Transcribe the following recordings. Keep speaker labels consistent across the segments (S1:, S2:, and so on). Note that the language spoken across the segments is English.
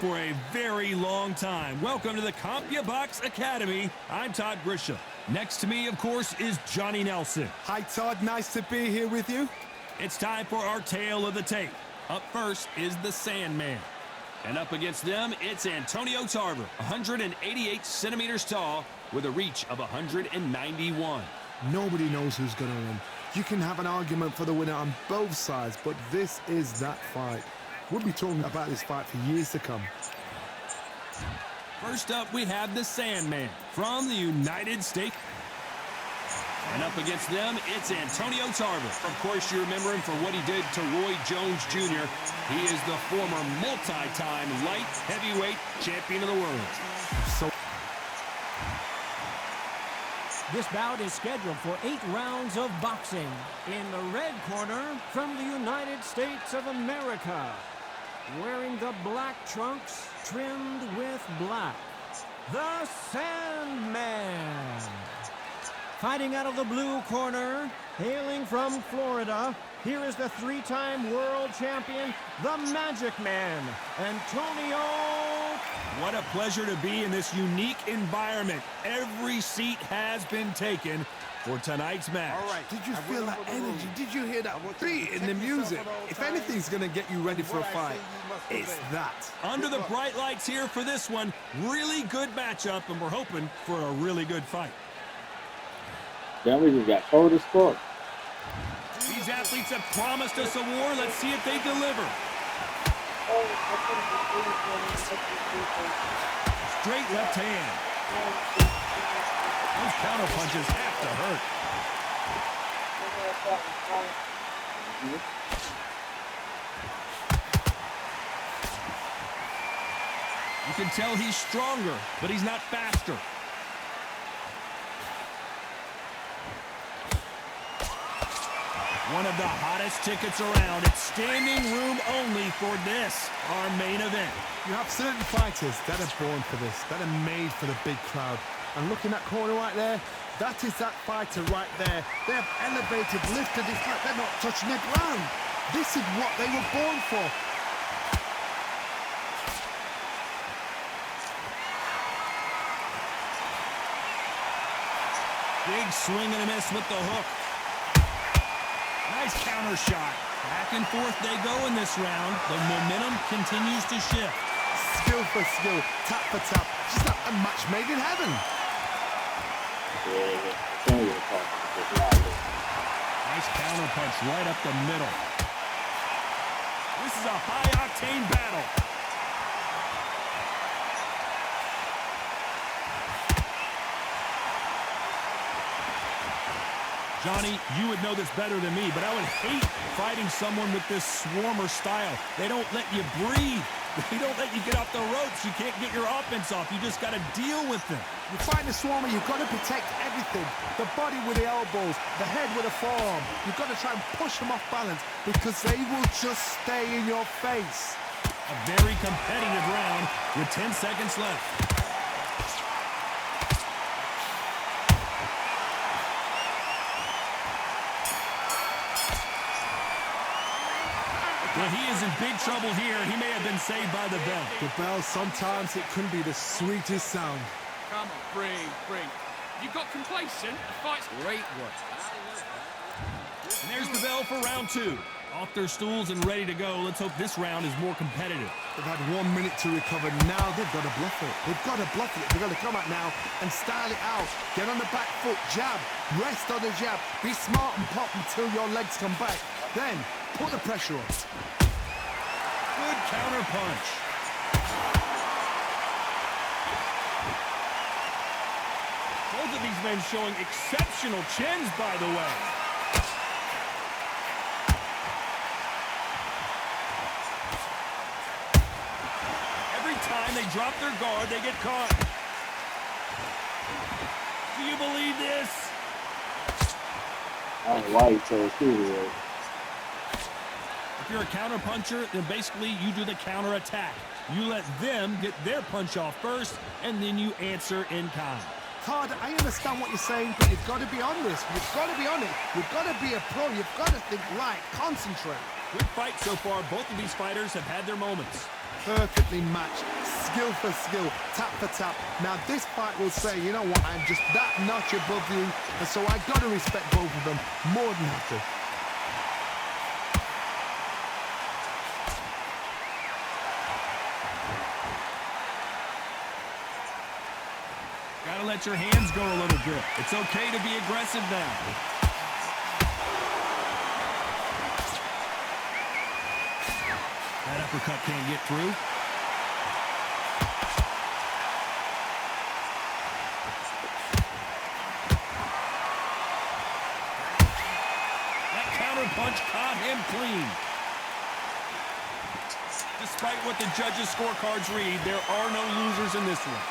S1: For a very long time. Welcome to the CompuBox Academy. I'm Todd Grisham. Next to me, of course, is Johnny Nelson.
S2: Hi, Todd. Nice to be here with you.
S1: It's time for our tale of the tape. Up first is the Sandman. And up against them, it's Antonio Tarver, 188 centimeters tall with a reach of 191.
S2: Nobody knows who's going to win. You can have an argument for the winner on both sides, but this is that fight. We'll be talking about this fight for years to come.
S1: First up, we have the Sandman from the United States. And up against them, it's Antonio Tarver. Of course, you remember him for what he did to Roy Jones Jr. He is the former multi-time light heavyweight champion of the world.
S3: This bout is scheduled for 8 rounds of boxing. In the red corner, from the United States of America, wearing the black trunks trimmed with black, the Sandman. Fighting out of the blue corner, hailing from Florida, here is the 3-time world champion, the Magic Man, Antonio.
S1: What a pleasure to be in this unique environment. Every seat has been taken for tonight's match.
S2: All right, did you feel that energy? Did you hear that beat in the music? If anything's going to get you ready for a fight, it's that.
S1: Under the bright lights here for this one, really good matchup, and we're hoping for a really good fight.
S4: Then we just got cold as fuck.
S1: These athletes have promised us a war. Let's see if they deliver. Straight left hand. Those counter punches have to hurt. You can tell he's stronger, but he's not faster. One of the hottest tickets around. It's standing room only for this, our main event.
S2: You have certain fighters that are born for this, that are made for the big crowd. And look in that corner right there, that is that fighter right there. They have elevated, lifted, it's like they're not touching the ground. This is what they were born for.
S1: Big swing and a miss with the hook. Nice counter shot. Back and forth they go in this round. The momentum continues to shift.
S2: Skill for skill, tap for tap. Just like a match made in heaven.
S1: Nice counter punch right up the middle. This is a high-octane battle. Johnny, you would know this better than me, but I would hate fighting someone with this swarmer style. They don't let you breathe. They don't let you get off the ropes. You can't get your offense off. You just got to deal with them.
S2: You fight the swarmer, you've got to protect everything. The body with the elbows, the head with the forearm. You've got to try and push them off balance because they will just stay in your face.
S1: A very competitive round with 10 seconds left. Well, he is in big trouble here. He may have been saved by the bell.
S2: The bell, sometimes it can be the sweetest sound.
S5: Come on, breathe. You got complacent? The fight's great work.
S1: And there's the bell for round 2. Off their stools and ready to go. Let's hope this round is more competitive.
S2: They've had 1 minute to recover. Now they've got to bluff it. They've got to bluff it. They've got to come out now and style it out. Get on the back foot, jab, rest on the jab. Be smart and pop until your legs come back. Then put the pressure on.
S1: Good counter punch. Both of these men showing exceptional chins, by the way. Every time they drop their guard, they get caught. Do you believe this?
S4: I don't know why you chose two.
S1: If you're a counter puncher, then basically you do the counter attack. You let them get their punch off first, and then you answer in kind.
S2: Todd, I understand what you're saying, but you've got to be on this. You've got to be on it. You've got to be a pro. You've got to think right. Concentrate.
S1: Good fight so far. Both of these fighters have had their moments.
S2: perfectly matched, skill for skill, tap for tap. Now this fight will say, you know what, I'm just that notch above you, and so I got to respect both of them more than happy.
S1: Gotta let your hands go a little bit. It's okay to be aggressive now. That uppercut can't get through. That counter punch caught him clean. Despite what the judges' scorecards read, there are no losers in this one.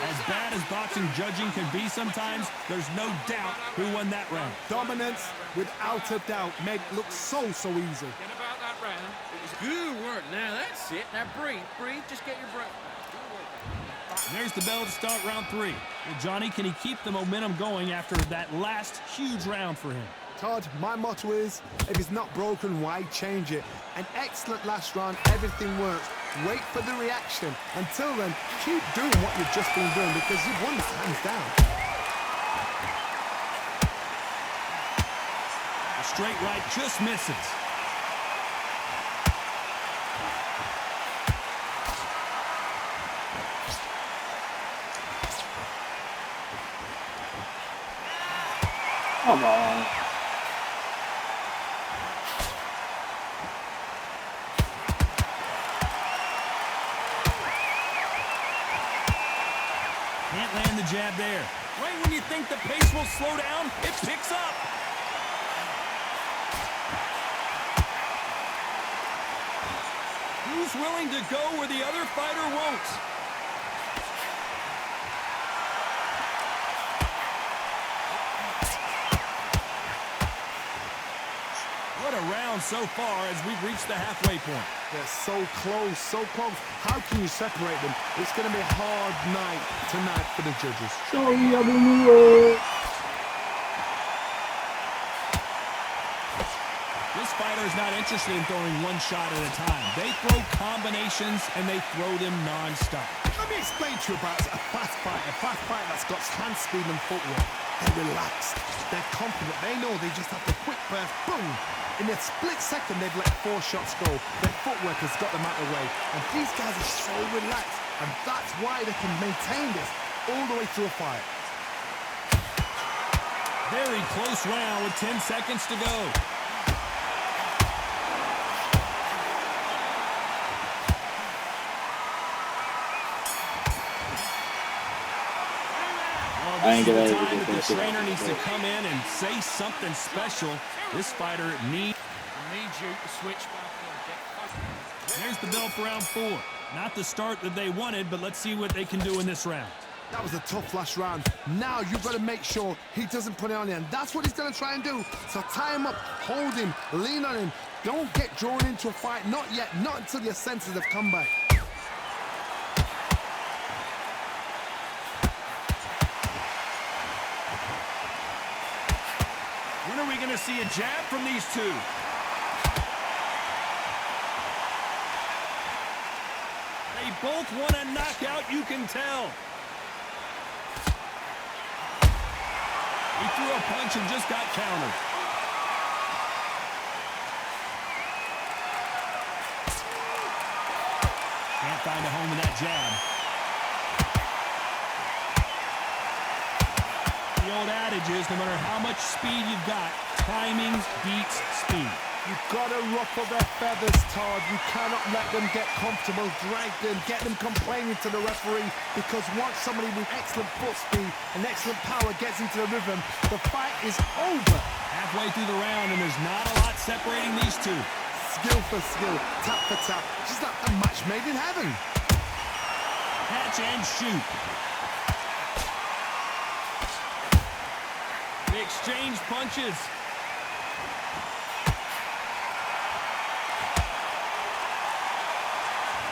S1: As bad as boxing judging can be sometimes, there's no doubt who won that round.
S2: Dominance, without a doubt, made it look so easy.
S5: Forget about that round. It was good work. Now that's it. Now breathe. Breathe. Just get your breath back.
S1: And there's the bell to start round 3. Well, Johnny, can he keep the momentum going after that last huge round for him?
S2: Todd, my motto is, if it's not broken, why change it? An excellent last round, everything works. Wait for the reaction. Until then, keep doing what you've just been doing because you've won this hands down.
S1: The straight right just misses.
S4: Come on.
S1: Can't land the jab there. Right when you think the pace will slow down, it picks up. Who's willing to go where the other fighter won't? What a round so far as we've reached the halfway point.
S2: They're so close, so close. How can you separate them? It's going to be a hard night tonight for the judges.
S4: Sorry, I'm in the way.
S1: This fighter is not interested in throwing one shot at a time. They throw combinations, and they throw them non-stop.
S2: Let me explain to you about a fast fight that's got hand speed and footwork. They're relaxed, they're confident, they know they just have to quick burst, boom! In a split second, they've let 4 shots go. Their footwork has got them out of the way. And these guys are so relaxed, and that's why they can maintain this all the way through a fight.
S1: Very close round with 10 seconds to go.
S4: I ain't
S1: This
S4: gonna
S1: is the
S4: able
S1: time
S4: to
S1: that the
S4: finish it
S1: trainer
S4: off.
S1: needs to come in and say something special. This fighter needs...
S5: I need you to switch back in.
S1: There's the bell for round 4. Not the start that they wanted, but let's see what they can do in this round.
S2: That was a tough last round. Now you've got to make sure he doesn't put it on you, and that's what he's going to try and do. So tie him up, hold him, lean on him. Don't get drawn into a fight. Not yet. Not until your senses have come back.
S1: When are we going to see a jab from these two? They both want a knockout, you can tell. He threw a punch and just got countered. Can't find a home with that jab. The old adage is no matter how much speed you've got, timing beats speed.
S2: You've got to ruffle their feathers, Todd. You cannot let them get comfortable, drag them, get them complaining to the referee, because once somebody with excellent foot speed and excellent power gets into the rhythm, the fight is over.
S1: Halfway through the round, and there's not a lot separating these two.
S2: Skill for skill, tap for tap, just like a match made in heaven.
S1: Catch and shoot. They exchange punches.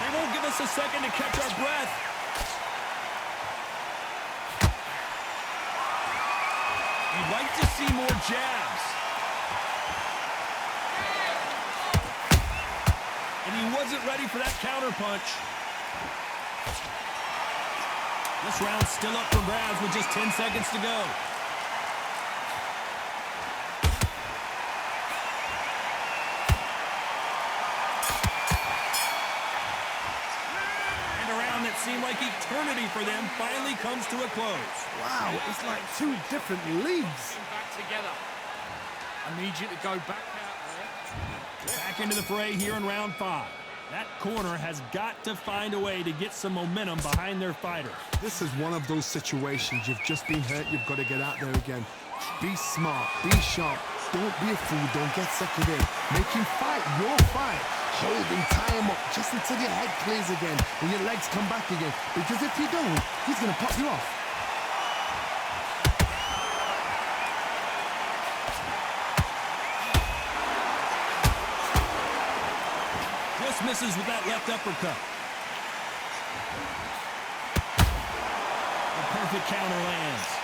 S1: They won't give us a second to catch our breath. You'd like to see more jabs. And he wasn't ready for that counterpunch. This round's still up for grabs with just 10 seconds to go. That seemed like eternity for them finally comes to a close.
S2: Wow, it's like two different leagues.
S5: Back together. I need you to go back out there.
S1: Back into the fray here in round 5. That corner has got to find a way to get some momentum behind their fighter.
S2: This is one of those situations. You've just been hurt. You've got to get out there again. Be smart. Be sharp. Don't be a fool. Don't get second in. Make him fight your fight. Hold him, tie him up, just until your head clears again and your legs come back again. Because if you don't, he's going to pop you off.
S1: Just misses with that left uppercut. A perfect counter lands.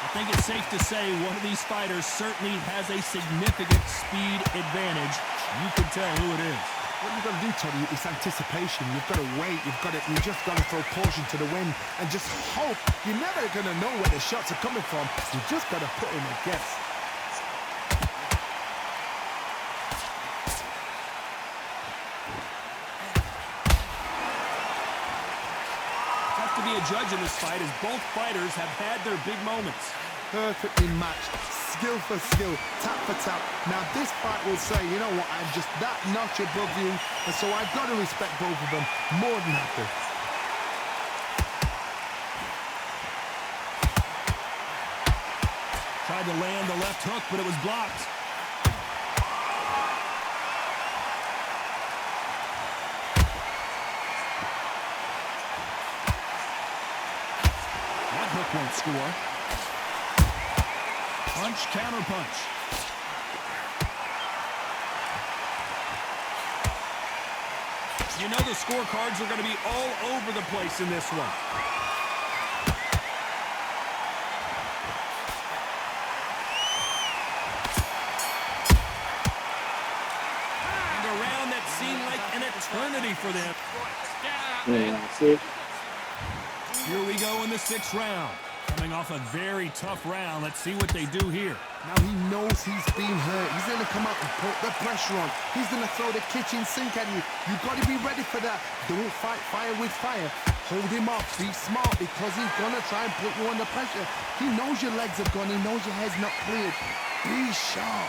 S1: I think it's safe to say one of these fighters certainly has a significant speed advantage. You can tell who it is.
S2: What you've got to do, Tony, is anticipation. You've got to wait. You just got to throw caution to the wind and just hope. You're never going to know where the shots are coming from. You just got to put in a guess.
S1: Tough to be a judge in this fight as both fighters have had their big moments.
S2: Perfectly matched, skill for skill, tap for tap. Now this fight will say, you know what, I'm just that notch above you, and so I've got to respect both of them more than happy.
S1: Tried to land the left hook, but it was blocked. That hook won't score. Punch, counter punch. You know the scorecards are going to be all over the place in this one. And a round that seemed like an eternity for them.
S4: Yeah, see?
S1: Here we go in the 6th round. Coming off a very tough round. Let's see what they do here.
S2: Now he knows he's been hurt. He's going to come out and put the pressure on. He's going to throw the kitchen sink at you. You've got to be ready for that. Don't fight fire with fire. Hold him off. Be smart because he's going to try and put you under pressure. He knows your legs are gone. He knows your head's not cleared. Be sharp.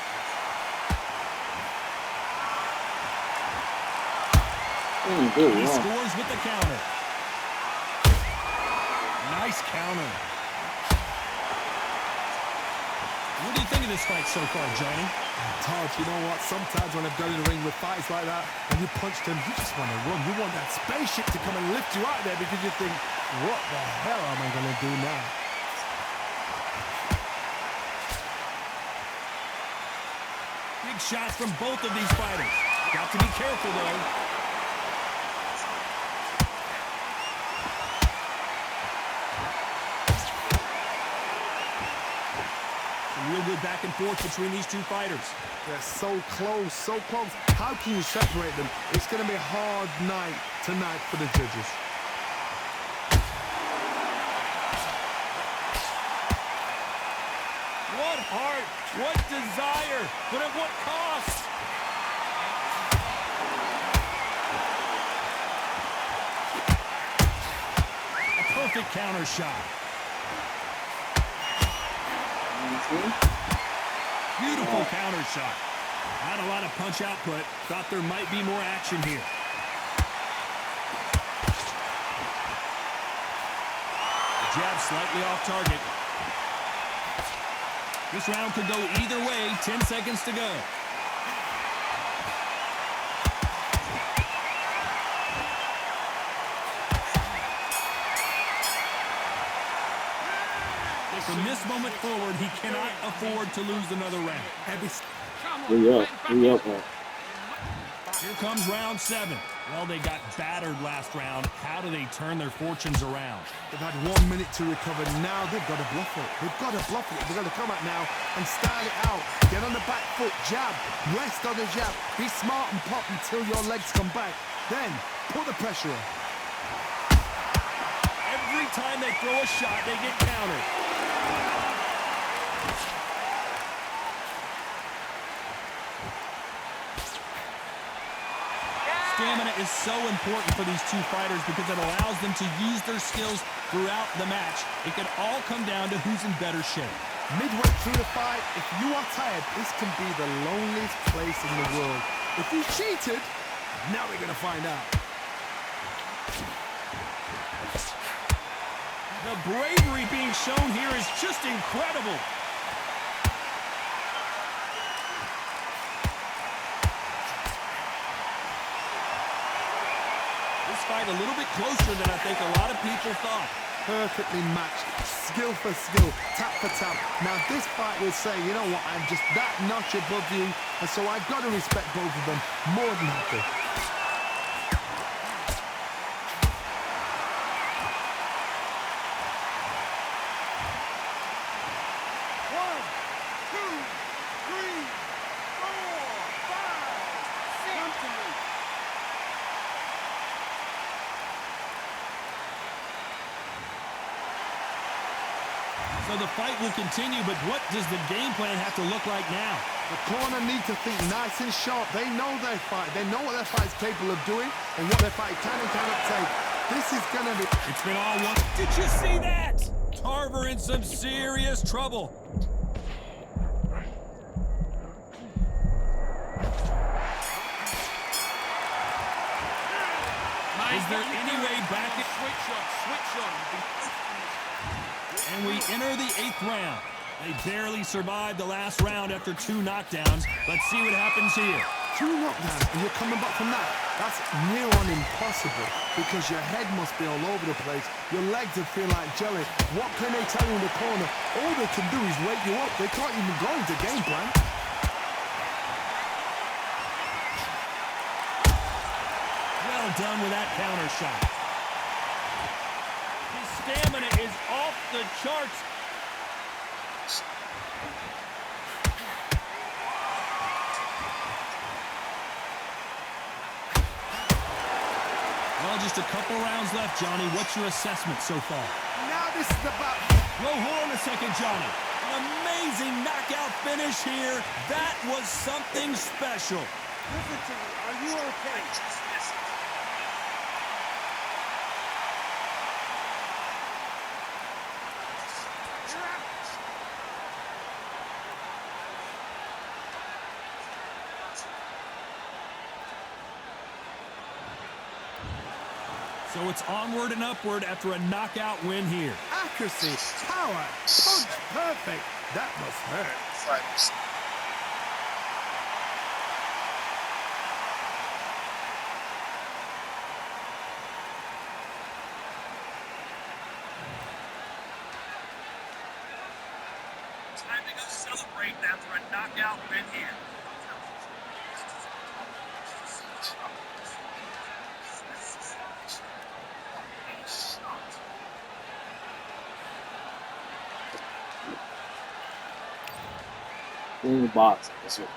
S1: He scores with the counter. Nice counter. What do you think of this fight so far, Johnny?
S2: Todd, you know what? Sometimes when I've gone in the ring with fights like that and you punch them, you just want to run. You want that spaceship to come and lift you out there because you think, what the hell am I going to do now?
S1: Big shots from both of these fighters. Got to be careful, though. Real good back and forth between these two fighters.
S2: They're so close, so close. How can you separate them? It's going to be a hard night tonight for the judges.
S1: What heart, what desire, but at what cost? A perfect counter shot. Beautiful counter shot. Not a lot of punch output. Thought there might be more action here. The jab slightly off target. This round could go either way. 10 seconds to go. From this moment forward, he cannot afford to lose another round.
S4: We up, man.
S1: Here comes round 7. Well, they got battered last round. How do they turn their fortunes around?
S2: They've had 1 minute to recover. Now they've got to bluff it. They've got to bluff it. They've got to come out now and style it out. Get on the back foot, jab, rest on the jab. Be smart and pop until your legs come back. Then put the pressure on.
S1: Every time they throw a shot, they get countered. Stamina is so important for these two fighters because it allows them to use their skills throughout the match. It can all come down to who's in better shape.
S2: Midway through the fight, if you are tired, this can be the loneliest place in the world. If you cheated, now we're going to find out.
S1: The bravery being shown here is just incredible. This fight a little bit closer than I think a lot of people thought.
S2: Perfectly matched, skill for skill, tap for tap. Now this fight will say, you know what, I'm just that notch above you, and so I've got to respect both of them more than happy.
S1: So the fight will continue, but what does the game plan have to look like now?
S2: The corner need to think nice and sharp. They know their fight. They know what their fight's capable of doing and what their fight can and cannot take. This is going to be...
S1: It's been all one. Did you see that? Tarver in some serious trouble. Is there any way back?
S5: Switch on.
S1: And we enter the 8th round. They barely survived the last round after 2 knockdowns. Let's see what happens here.
S2: 2 knockdowns and you're coming back from that. That's near on impossible because your head must be all over the place. Your legs would feel like jelly. What can they tell you in the corner? All they can do is wake you up. They can't even go into game plan.
S1: Well done with that counter shot. His stamina is off the charts. Well, just a couple rounds left, Johnny. What's your assessment so far?
S2: Now this is about...
S1: Whoa, hold on a second, Johnny. An amazing knockout finish here. That was something special.
S2: Listen to me. Are you okay?
S1: So it's onward and upward after a knockout win here.
S2: Accuracy, power, punch, perfect. That must hurt.
S1: Time to go celebrate after a knockout win here.
S4: In the box. That's it.